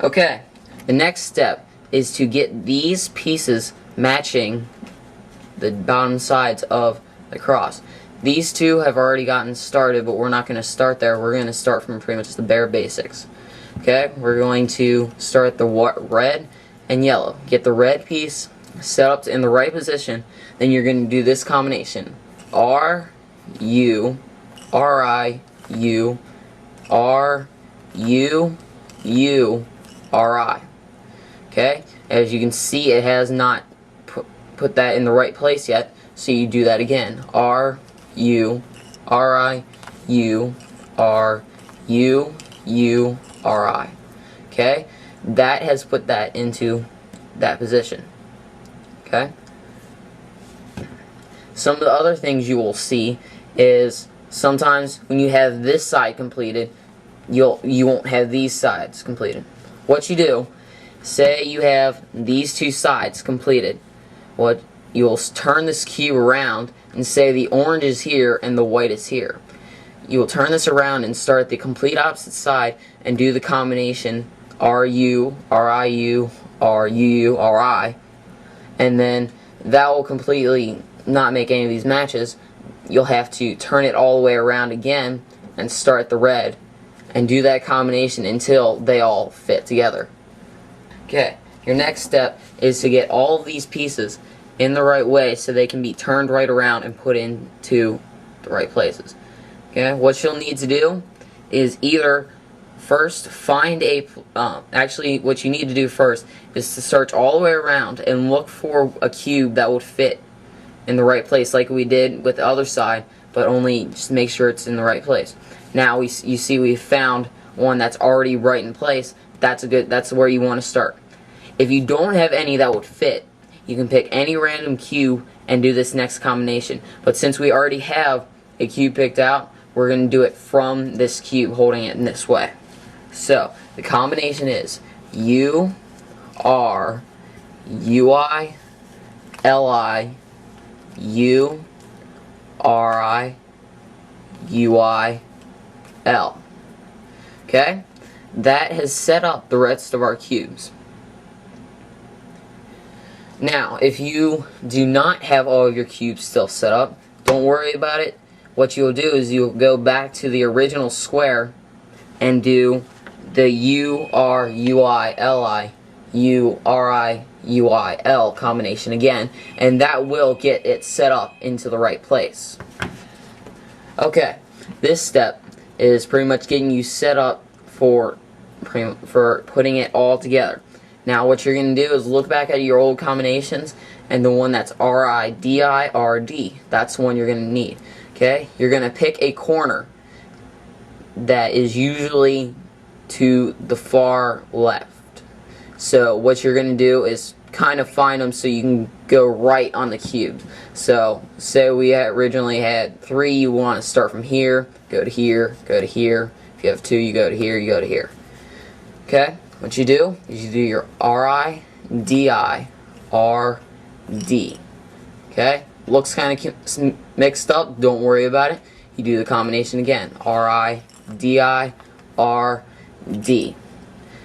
Okay, the next step is to get these pieces matching the bottom sides of the cross. These two have already gotten started, but we're not going to start there. We're going to start from pretty much the bare basics. Okay, we're going to start the red and yellow. Get the red piece set up in the right position. Then you're going to do this combination: R, U, R, I, U, R, U, U, R, I. Okay, as you can see, it has not put that in the right place yet, so you do that again. R, U, R, I, U, R, U, U, R, I. Okay, that has put that into that position. Okay. Some of the other things you will see is sometimes when you have this side completed, you won't have these sides completed. What you do, say you have these two sides completed, what you'll turn this cube around and say the orange is here and the white is here. You will turn this around and start the complete opposite side and do the combination RU, RIU, RUU, RI, and then that will completely not make any of these matches. You'll have to turn it all the way around again and start the red and do that combination until they all fit together. Okay, your next step is to get all of these pieces in the right way so they can be turned right around and put into the right places. Okay, what you'll need to do is either first find a, actually what you need to do first is to search all the way around and look for a cube that would fit in the right place like we did with the other side, but only just make sure it's in the right place. Now you see we found one that's already right in place. That's where you want to start. If you don't have any that would fit, you can pick any random cube and do this next combination. But since we already have a cube picked out, we're going to do it from this cube, holding it in this way. So the combination is U, R, UI, LI, U, RI, UI, L. Okay? That has set up the rest of our cubes. Now, if you do not have all of your cubes still set up, don't worry about it. What you'll do is you'll go back to the original square and do the U, R, UI, LI, U, RI, UI, L combination again, and that will get it set up into the right place. Okay, this step is pretty much getting you set up for putting it all together. Now what you're going to do is look back at your old combinations, and the one that's RI, DI, RD, that's the one you're going to need. Okay, you're going to pick a corner that is usually to the far left. So what you're going to do is kind of find them so you can go right on the cubes. So say we originally had 3, you want to start from here, go to here, go to here. If you have 2, you go to here, you go to here. Okay, what you do is you do your RI, DI, RD. Okay, looks kind of mixed up, don't worry about it. You do the combination again, RI, DI, RD.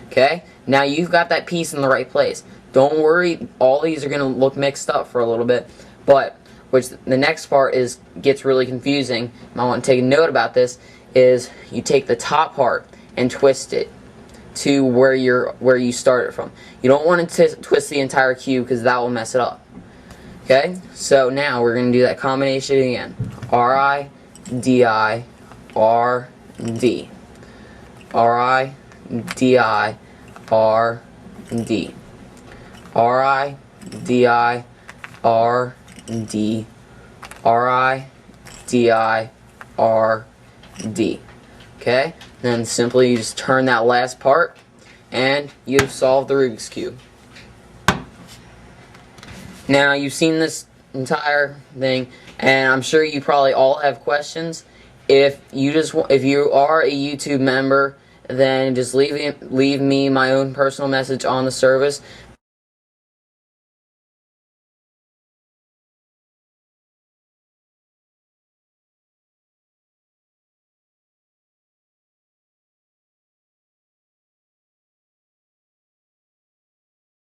Okay, now you've got that piece in the right place. Don't worry, all these are going to look mixed up for a little bit, but the next part gets really confusing. You might want to take a note about this. Is you take the top part and twist it to where you started from. You don't want to twist the entire cube because that will mess it up. Okay, so now we're going to do that combination again. RI, DI, RD. RI, DI, RD. RI, DI, RD. RI, DI, RD. Okay, then simply you just turn that last part and you've solved the Rubik's Cube. Now you've seen this entire thing, and I'm sure you probably all have questions. If you are a YouTube member, then just leave me my own personal message on the service.